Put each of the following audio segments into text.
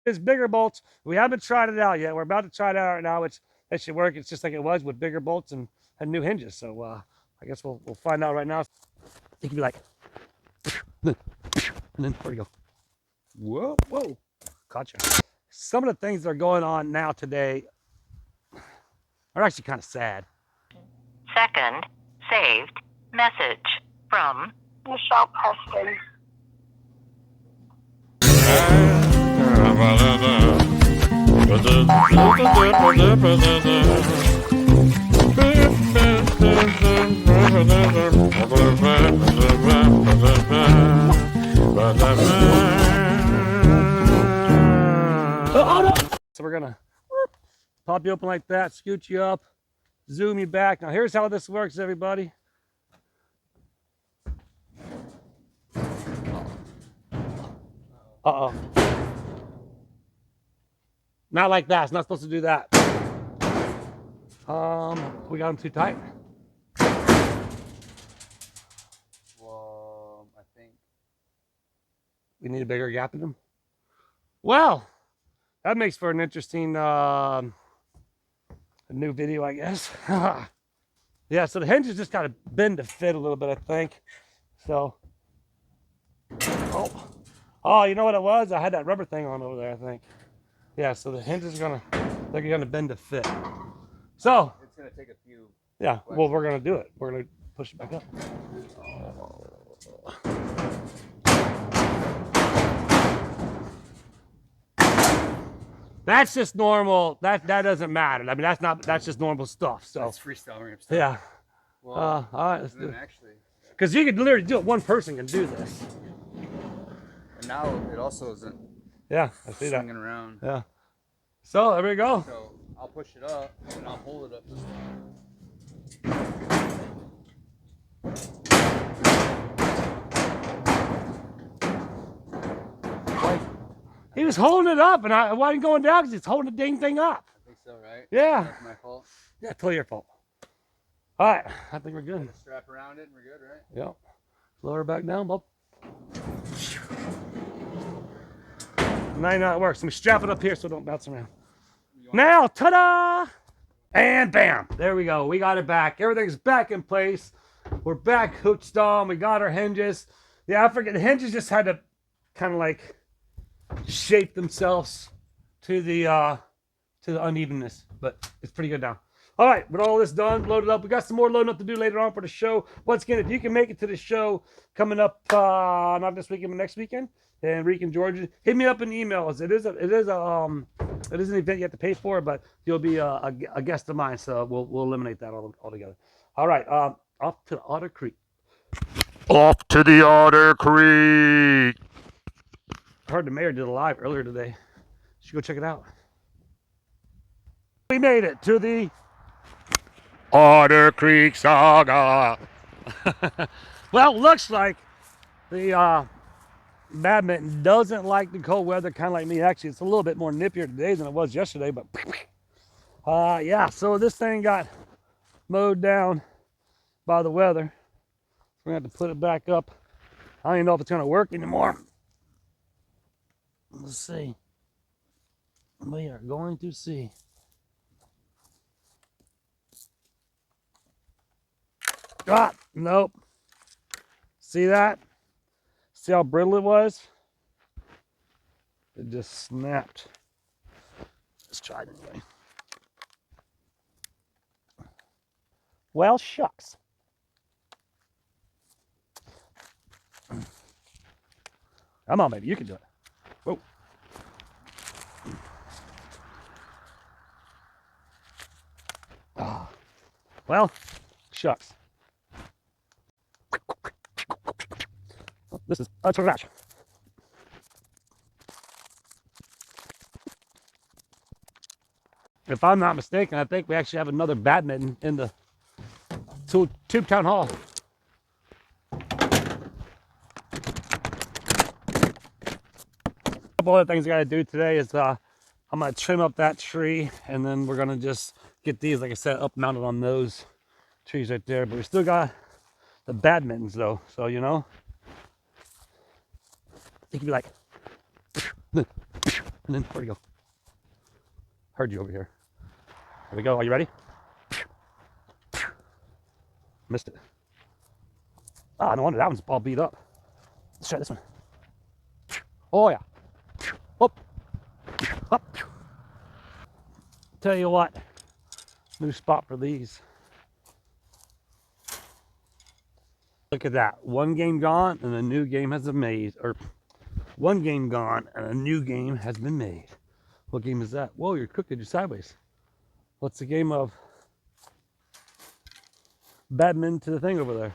It's bigger bolts. We haven't tried it out yet. We're about to try it out right now, which that should work. It's just like it was with bigger bolts and new hinges. So I guess we'll find out right now. It can be like, and then where'd you go? Whoa, whoa, gotcha. Some of the things that are going on now today are actually kind of sad. Second saved message from Michelle Preston. So we're gonna pop you open like that, scoot you up, zoom you back. Now here's how this works, everybody. Uh-oh. Not like that. It's not supposed to do that. We got them too tight. Well, I think we need a bigger gap in them. Well, that makes for an interesting a new video, I guess. Yeah, so the hinges just got to bend to fit a little bit, I think. So, oh, you know what it was? I had that rubber thing on over there, I think. Yeah, so the hinges are they're gonna bend to fit. So it's gonna take a few. Yeah, well, we're gonna do it. We're gonna push it back up. That's just normal. That doesn't matter. I mean, that's just normal stuff. So that's freestyle ramp stuff. Yeah. Well, all right, let's do it. Actually, because you could literally do it. One person can do this. And now it also isn't. Yeah, I see that. Swinging around. Yeah. So there we go. So I'll push it up and I'll hold it up this way. He was holding it up, and I wasn't going down because he's holding the dang thing up. I think so, right? Yeah. That's my fault. Yeah, totally your fault. All right, I think we're good. Strap around it and we're good, right? Yep. Lower it back down, Bob. Now it works. Let me strap it up here so it don't bounce around. Now, ta-da! And bam! There we go. We got it back. Everything's back in place. We're back hooked on. We got our hinges. Yeah, I forget. The hinges just had to kind of like shape themselves to the unevenness, but it's pretty good now. All right, with all this done, loaded up. We got some more loading up to do later on for the show. Once again, if you can make it to the show coming up, not this weekend, but next weekend, in Reek and Georgia, hit me up in emails. It is an event you have to pay for, but you'll be a guest of mine, so we'll eliminate that altogether. All right, off to the Otter Creek. Off to the Otter Creek. I heard the mayor did a live earlier today. You should go check it out. We made it to the Otter Creek saga. Well, looks like the badminton doesn't like the cold weather, kind of like me. Actually, it's a little bit more nippier today than it was yesterday, but yeah, so this thing got mowed down by the weather. We're gonna have to put it back up. I don't even know if it's gonna work anymore. Let's see. We are going to see. Ah, nope. See that? See how brittle it was? It just snapped. Let's try it anyway. Well, shucks. Come on, baby, you can do it. Whoa. Ah. Well, shucks. This is a trash. If I'm not mistaken, I think we actually have another badminton in the Tube Town Hall. A couple other things I got to do today is I'm going to trim up that tree, and then we're going to just get these, like I said, up mounted on those trees right there. But we still got the badmintons though, so you know. It can be like, And then, where'd he go? Heard you over here. Here we go. Are you ready? Missed it. Ah, no wonder that one's all beat up. Let's try this one. Oh, yeah. Up. Up. Tell you what, new spot for these. Look at that. One game gone and a new game has been made. Or one game gone and a new game has been made. What game is that? Whoa, you're cooking. You're sideways. What's the game of badminton to the thing over there?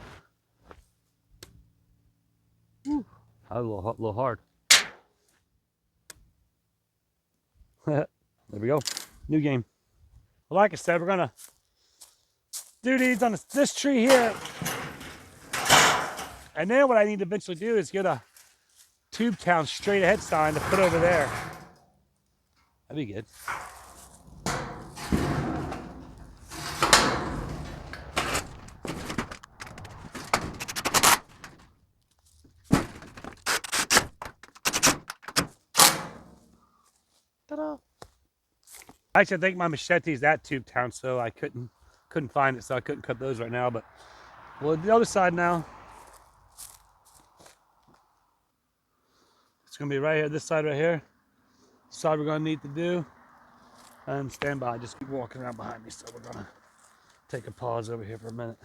Whew. That was a little hard. There we go. New game. Well, like I said, we're going to do these on this tree here. And then what I need to eventually do is get a Tube Town straight ahead sign to put over there. That'd be good. Ta-da. Actually, I think my machete is at Tube Town, so I couldn't find it, so I couldn't cut those right now. But well, the other side now. It's gonna be right here, this side right here. Side we're gonna need to do. And stand by, just keep walking around behind me. So we're gonna take a pause over here for a minute.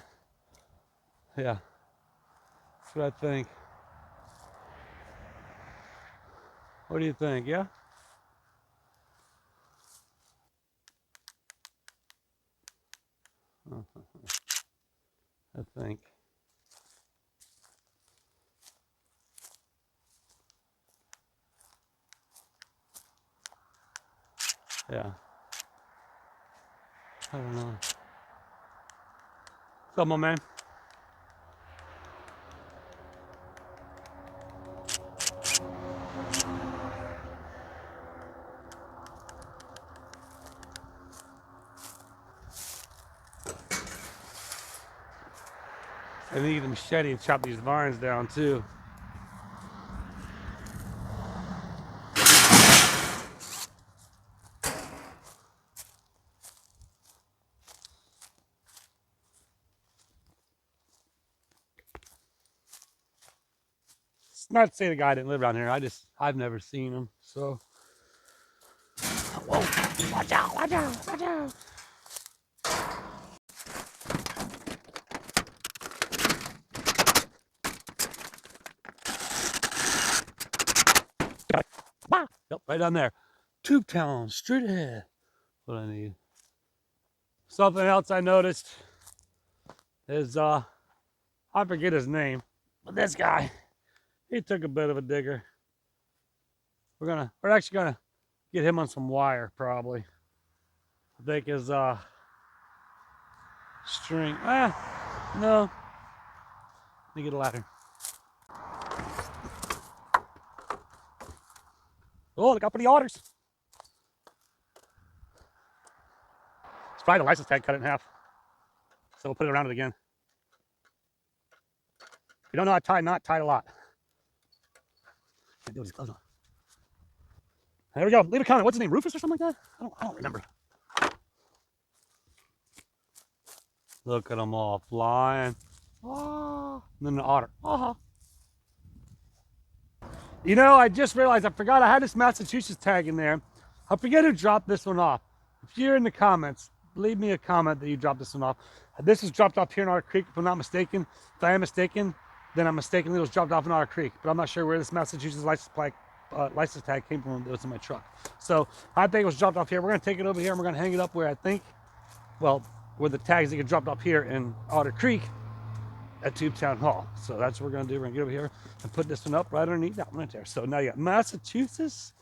Yeah, that's what I think. What do you think? Yeah? I think. Yeah. I don't know. What's up, my man? I need a machete to chop these vines down too. It's not to say the guy didn't live around here. I've never seen him. So, whoa! Watch out! Watch out! Watch out! Yep, right down there. Tube Town, straight ahead. What I need. Something else I noticed is I forget his name, but this guy, he took a bit of a digger. We're actually gonna get him on some wire probably. I think his string. No. Let me get a ladder. Oh, look out for the otters. It's probably the license tag cut it in half. So we'll put it around it again. If you don't know how to tie a knot, tie it a lot. Can't do it with his clothes on. There we go. Leave a comment. What's his name? Rufus or something like that? I don't remember. Look at them all flying. Oh, and then the otter. Oh. You know, I just realized I forgot I had this Massachusetts tag in there. I forget who dropped this one off. If you're in the comments, leave me a comment that you dropped this one off. This was dropped off here in Otter Creek, if I'm not mistaken. If I am mistaken, then I'm mistaken. It was dropped off in Otter Creek, but I'm not sure where this Massachusetts license tag came from. It was in my truck. So I think it was dropped off here. We're gonna take it over here and we're gonna hang it up where I think, well, where the tags that get dropped off here in Otter Creek at Tube Town Hall. So that's what we're gonna do. We're gonna get over here and put this one up right underneath that one right there. So now you got Massachusetts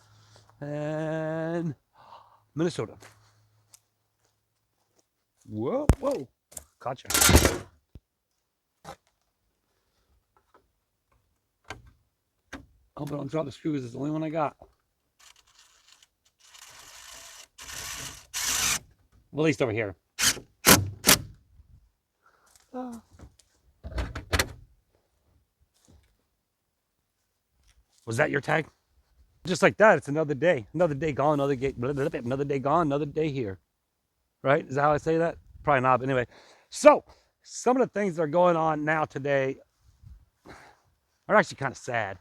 and Minnesota. Whoa, whoa, gotcha. Oh, but don't drop the screws. It's the only one I got. Well, at least over here. Was that your tag? Just like that, it's another day gone, another day, another day gone, another day here. Right? Is that how I say that? Probably not, but anyway. So, some of the things that are going on now today are actually kind of sad.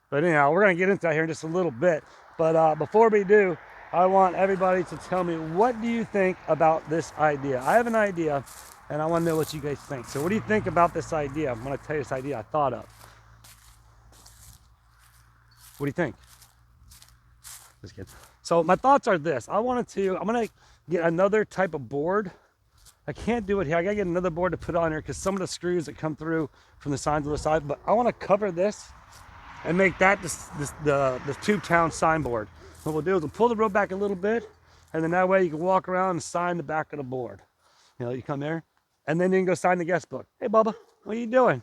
But anyhow, we're going to get into that here in just a little bit. But before we do, I want everybody to tell me, what do you think about this idea? I have an idea, and I want to know what you guys think. So what do you think about this idea? I'm going to tell you this idea I thought of. What do you think? Just kidding. So my thoughts are this. I'm going to get another type of board. I can't do it here. I got to get another board to put on here because some of the screws that come through from the signs on the side, but I want to cover this and make that the Tubetown signboard. What we'll do is we'll pull the road back a little bit, and then that way you can walk around and sign the back of the board. You know, you come there, and then you can go sign the guest book. Hey, Bubba, what are you doing?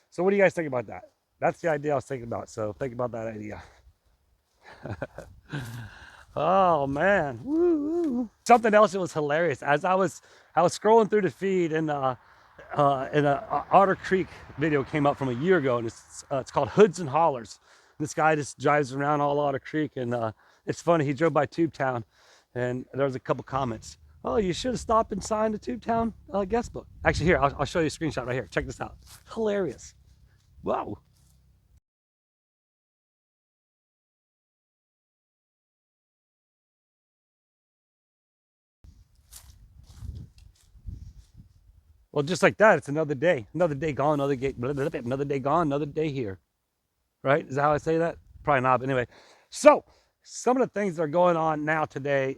So what do you guys think about that? That's the idea I was thinking about, so think about that idea. Oh, man. Woo-woo. Something else that was hilarious, as I was scrolling through the feed, and an Otter Creek video came up from a year ago, and it's called Hoods and Hollers. This guy just drives around all Otter Creek, and it's funny. He drove by Tubetown, and there was a couple comments. Oh, you should have stopped and signed the Tubetown guest book. Actually, here, I'll show you a screenshot right here. Check this out. Hilarious. Wow. Well, just like that, it's another day gone, another day gone, another day here. Right? Is that how I say that? Probably not, but anyway. So, some of the things that are going on now today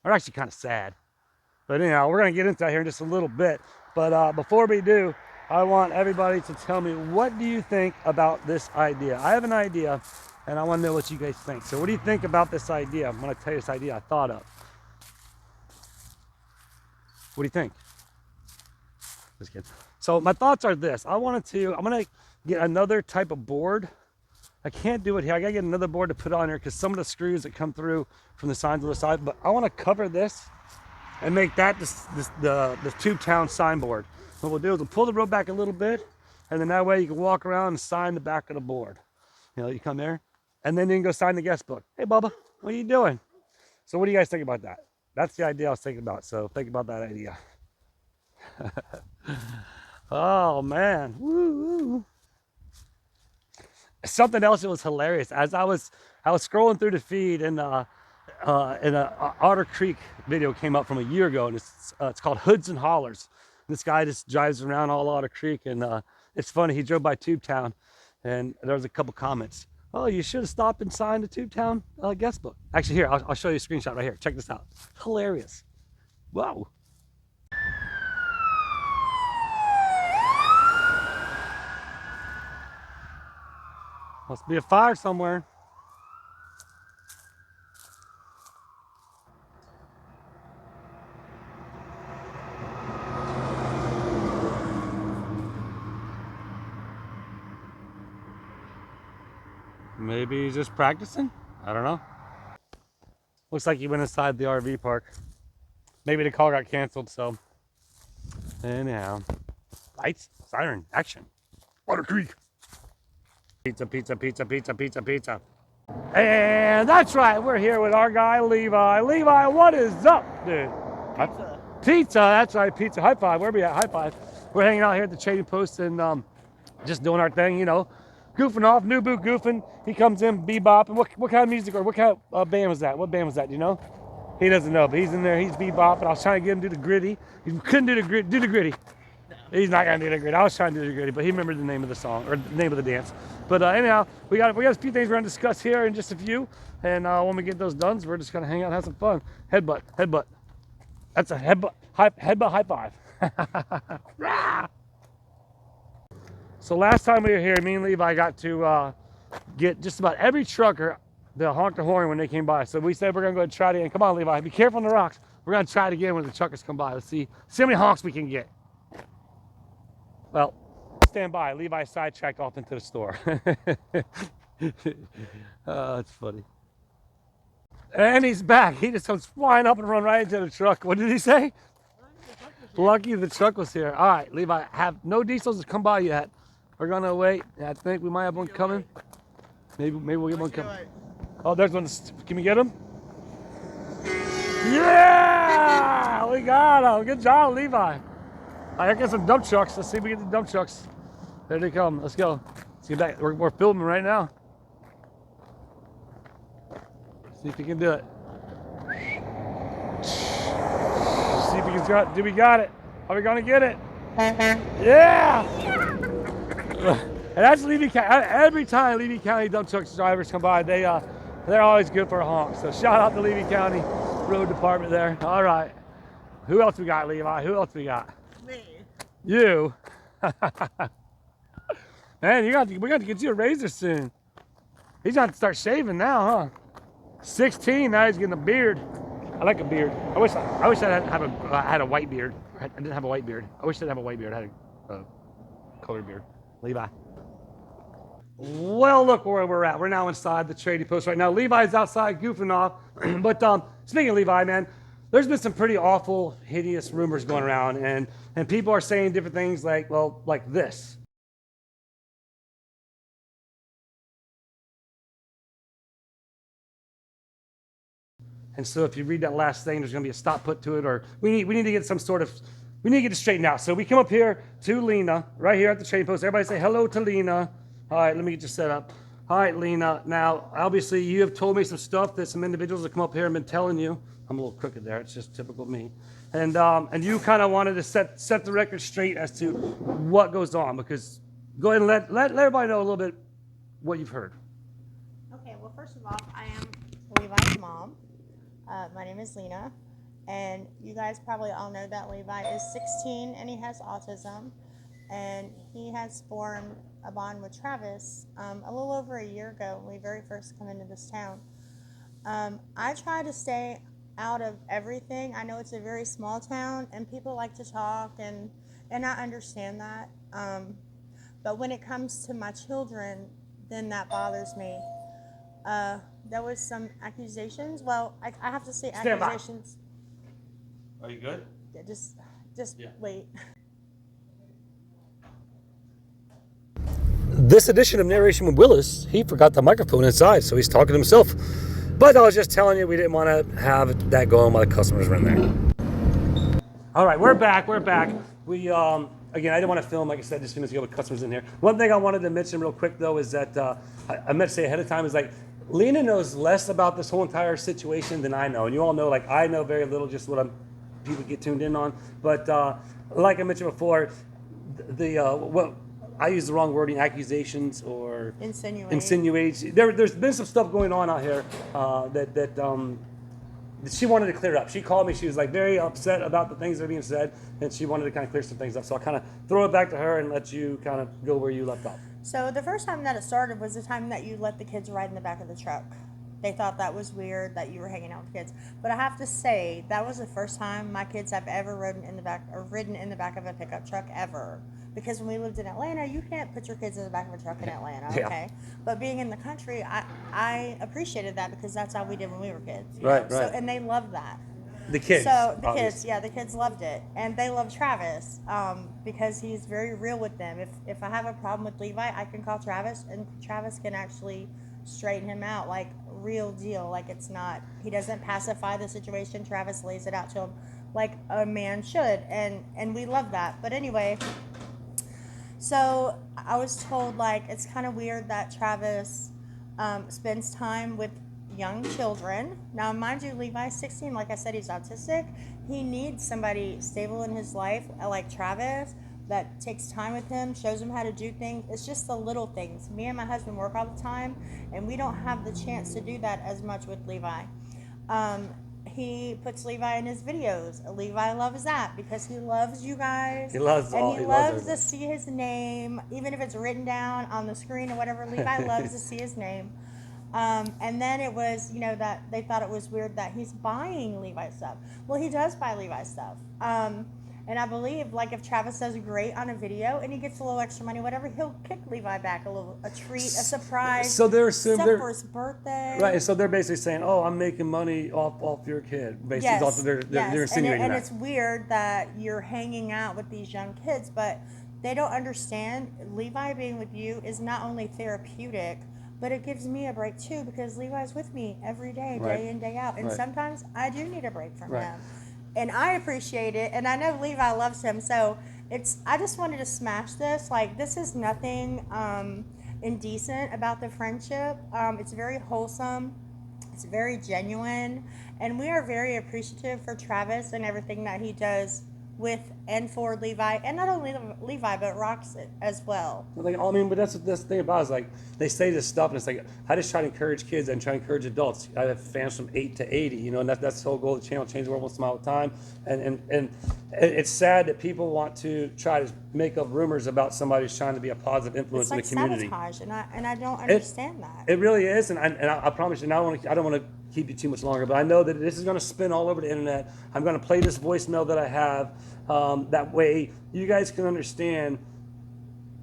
are actually kind of sad. But anyhow, we're going to get into that here in just a little bit. But before we do, I want everybody to tell me, what do you think about this idea? I have an idea, and I want to know what you guys think. So what do you think about this idea? I'm going to tell you this idea I thought of. What do you think? Just kidding. So my thoughts are this. I'm going to get another type of board. I can't do it here. I got to get another board to put on here because some of the screws that come through from the signs on the side, but I want to cover this and make that the Tubetown signboard. What we'll do is we'll pull the road back a little bit, and then that way you can walk around and sign the back of the board. You know, you come there, and then you can go sign the guest book. Hey, Bubba, what are you doing? So what do you guys think about that? That's the idea I was thinking about, so think about that idea. Oh, man. Woo-woo. Something else that was hilarious, as I was scrolling through the feed, and an Otter Creek video came up from a year ago, and it's called Hoods and Hollers. This guy just drives around all Otter Creek, and it's funny. He drove by Tubetown, and there was a couple comments. Oh, you should have stopped and signed the Tubetown guest book. Actually, here, I'll show you a screenshot right here. Check this out. Hilarious. Wow. Must be a fire somewhere. Maybe he's just practicing? I don't know. Looks like he went inside the RV park. Maybe the call got canceled, so. Anyhow. Lights, siren, action. Otter Creek. Pizza, pizza, pizza, pizza, pizza, pizza. And that's right, we're here with our guy, Levi. Levi, what is up, dude? Pizza. Pizza, that's right, pizza. High five, where are we at? High five. We're hanging out here at the Trading Post and just doing our thing, you know. Goofing off, new boot goofing. He comes in, bebopping. What kind of music or what kind of band was that? What band was that, do you know? He doesn't know, but he's in there, he's bebopping. I was trying to get him to do the gritty. He couldn't do the gritty. He's not gonna do the gritty. I was trying to do the gritty, but he remembered the name of the song, or the name of the dance. But anyhow, we got a few things we're gonna discuss here in just a few. And when we get those done, we're just gonna hang out and have some fun. Headbutt, headbutt. That's a headbutt, high five. So last time we were here, me and Levi got to get just about every trucker to honk the horn when they came by. So we said we're gonna go and try it again. Come on, Levi, be careful on the rocks. We're gonna try it again when the truckers come by. Let's see how many honks we can get. Well, stand by. Levi sidetracked off into the store. Oh, that's funny. And he's back. He just comes flying up and run right into the truck. What did he say? Lucky the truck was here. All right, Levi, have no diesels to come by yet. We're gonna wait. I think we might have one coming. Maybe we'll get one come. Oh, there's one. Can we get him? Yeah! We got him. Good job, Levi. I get some dump trucks. Let's see if we get the dump trucks. There they come. Let's go. Let's get back. We're filming right now. See if we can do it. See if we can got. Do we got it? Are we gonna get it? Yeah! And that's Levy County. Every time Levy County dump truck drivers come by, they're always good for a honk. So shout out to Levy County Road Department there. All right. Who else we got, Levi? Who else we got? Me. You. Man, we got to get you a razor soon. He's going to start shaving now, huh? 16, now he's getting a beard. I like a beard. I wish I had a white beard. I didn't have a white beard. I wish I didn't have a white beard. I had a colored beard. Levi. Well, look where we're at. We're now inside the trading post right now. Levi's outside goofing off. But speaking of Levi, man, there's been some pretty awful, hideous rumors going around, and people are saying different things like, well, like this. And so if you read that last thing, there's going to be a stop put to it, or we need to get some sort of, we need to get it straightened out. So we come up here to Lena, right here at the trading post. Everybody say hello to Lena. All right, let me get you set up. All right, Lena. Now, obviously, you have told me some stuff that some individuals have come up here and been telling you. I'm a little crooked there. It's just typical me. And you kind of wanted to set the record straight as to what goes on, because go ahead and let everybody know a little bit what you've heard. Okay, well, first of all, I am Levi's mom. My name is Lena, and you guys probably all know that Levi is 16 and he has autism, and he has formed a bond with Travis a little over a year ago when we very first come into this town. I try to stay out of everything. I know it's a very small town and people like to talk, and I understand that. But when it comes to my children, then that bothers me. There was some accusations. Well, I have to say Stand accusations. By. Are you good? Yeah, just Yeah. wait. This edition of Narration with Willis, he forgot the microphone inside, so he's talking to himself. But I was just telling you, we didn't want to have that going while the customers were in there. All right, we're back. We, again, I didn't want to film, like I said, just a few minutes ago with customers in here. One thing I wanted to mention real quick, though, is that I meant to say ahead of time, is like, Lena knows less about this whole entire situation than I know. And you all know, like, I know very little, just what people get tuned in on. But like I mentioned before, what I use the wrong wording, accusations or insinuates. There's been some stuff going on out here that she wanted to clear up. She called me. She was like very upset about the things that are being said, and she wanted to kind of clear some things up. So I'll kind of throw it back to her and let you kind of go where you left off. So the first time that it started was the time that you let the kids ride in the back of the truck. They thought that was weird that you were hanging out with kids. But I have to say, that was the first time my kids have ever ridden in the back of a pickup truck ever. Because when we lived in Atlanta, you can't put your kids in the back of a truck in Atlanta, okay? Yeah. But being in the country, I appreciated that because that's how we did when we were kids. Right. So, and they loved that. The kids. So the kids loved it, and they love Travis because he's very real with them. If I have a problem with Levi, I can call Travis, and Travis can actually straighten him out, like real deal. Like it's not, he doesn't pacify the situation. Travis lays it out to him like a man should, and we love that. But anyway, so I was told like it's kind of weird that Travis spends time with young children. Now, mind you, Levi's 16. Like I said, he's autistic. He needs somebody stable in his life, like Travis, that takes time with him, shows him how to do things. It's just the little things. Me and my husband work all the time, and we don't have the chance to do that as much with Levi. He puts Levi in his videos. Levi loves that because he loves you guys. He loves all. And he loves to see his name, even if it's written down on the screen or whatever. Levi loves to see his name. And then it was, that they thought it was weird that he's buying Levi stuff. Well, he does buy Levi stuff. And I believe, like, if Travis does great on a video and he gets a little extra money, whatever, he'll kick Levi back a treat, a surprise. So they're assuming for his birthday. Right, and so they're basically saying, "Oh, I'm making money off your kid." Basically, yes, off they're insinuating and that. it's weird that you're hanging out with these young kids, but they don't understand. Levi being with you is not only therapeutic, but it gives me a break too because Levi's with me every day, Right. day in, day out. And Right. sometimes I do need a break from Right. him. And I appreciate it. And I know Levi loves him. So I just wanted to smash this. Like, this is nothing indecent about the friendship. It's very wholesome. It's very genuine. And we are very appreciative for Travis and everything that he does with and for Levi, and not only Levi but Rox as well. Like, I mean, but that's the thing about it is, like, they say this stuff, and it's like, I just try to encourage kids and try to encourage adults. I have fans from 8 to 80, you know, and that's the whole goal of the channel, change the world one smile at a time. And it's sad that people want to try to make up rumors about somebody who's trying to be a positive influence It's in like the community. sabotage, and I don't understand that. It really is, and I promise you, I don't want to keep you too much longer, but I know that this is going to spin all over the internet. I'm going to play this voicemail that I have. That way, you guys can understand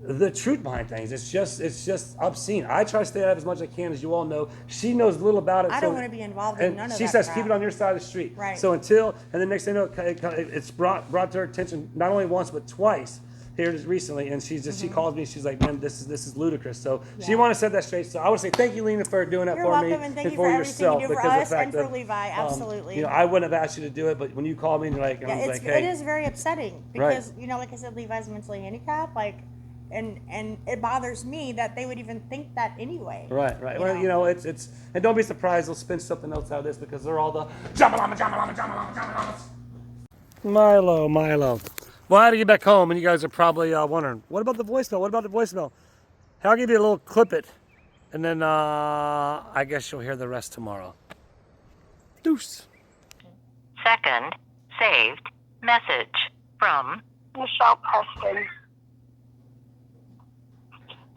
the truth behind things. It's just obscene. I try to stay out of as much as I can, as you all know. She knows little about it. I don't want to be involved in none of that. She says, crap. keep it on your side of the street. Right. So and then next thing you know, it's brought to her attention not only once but twice here just recently, and she calls me. She's like, man, this is ludicrous. So she Yeah. want to set that straight. So I want to say thank you, Lena, for doing that You're for welcome, me and thank you for everything you do for because of the us fact and for that, Levi. Absolutely. You know, I wouldn't have asked you to do it, but when you called me, and you're like, Yeah, I'm like, hey, it is very upsetting Right. because you know, like I said, Levi's mentally handicapped. Like, and it bothers me that they would even think that anyway. Right. You Well, know? you know, it's and don't be surprised they'll spin something else out of this because they're all the jambalama. Milo. Well, I had to get back home, and you guys are probably wondering, what about the voicemail? Hey, I'll give you a little clip it, and then I guess you'll hear the rest tomorrow. Deuce. Second, saved message from Michelle Preston.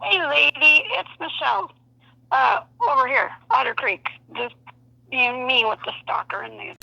Hey, lady, it's Michelle. Over here, Otter Creek. Just being me with the stalker and the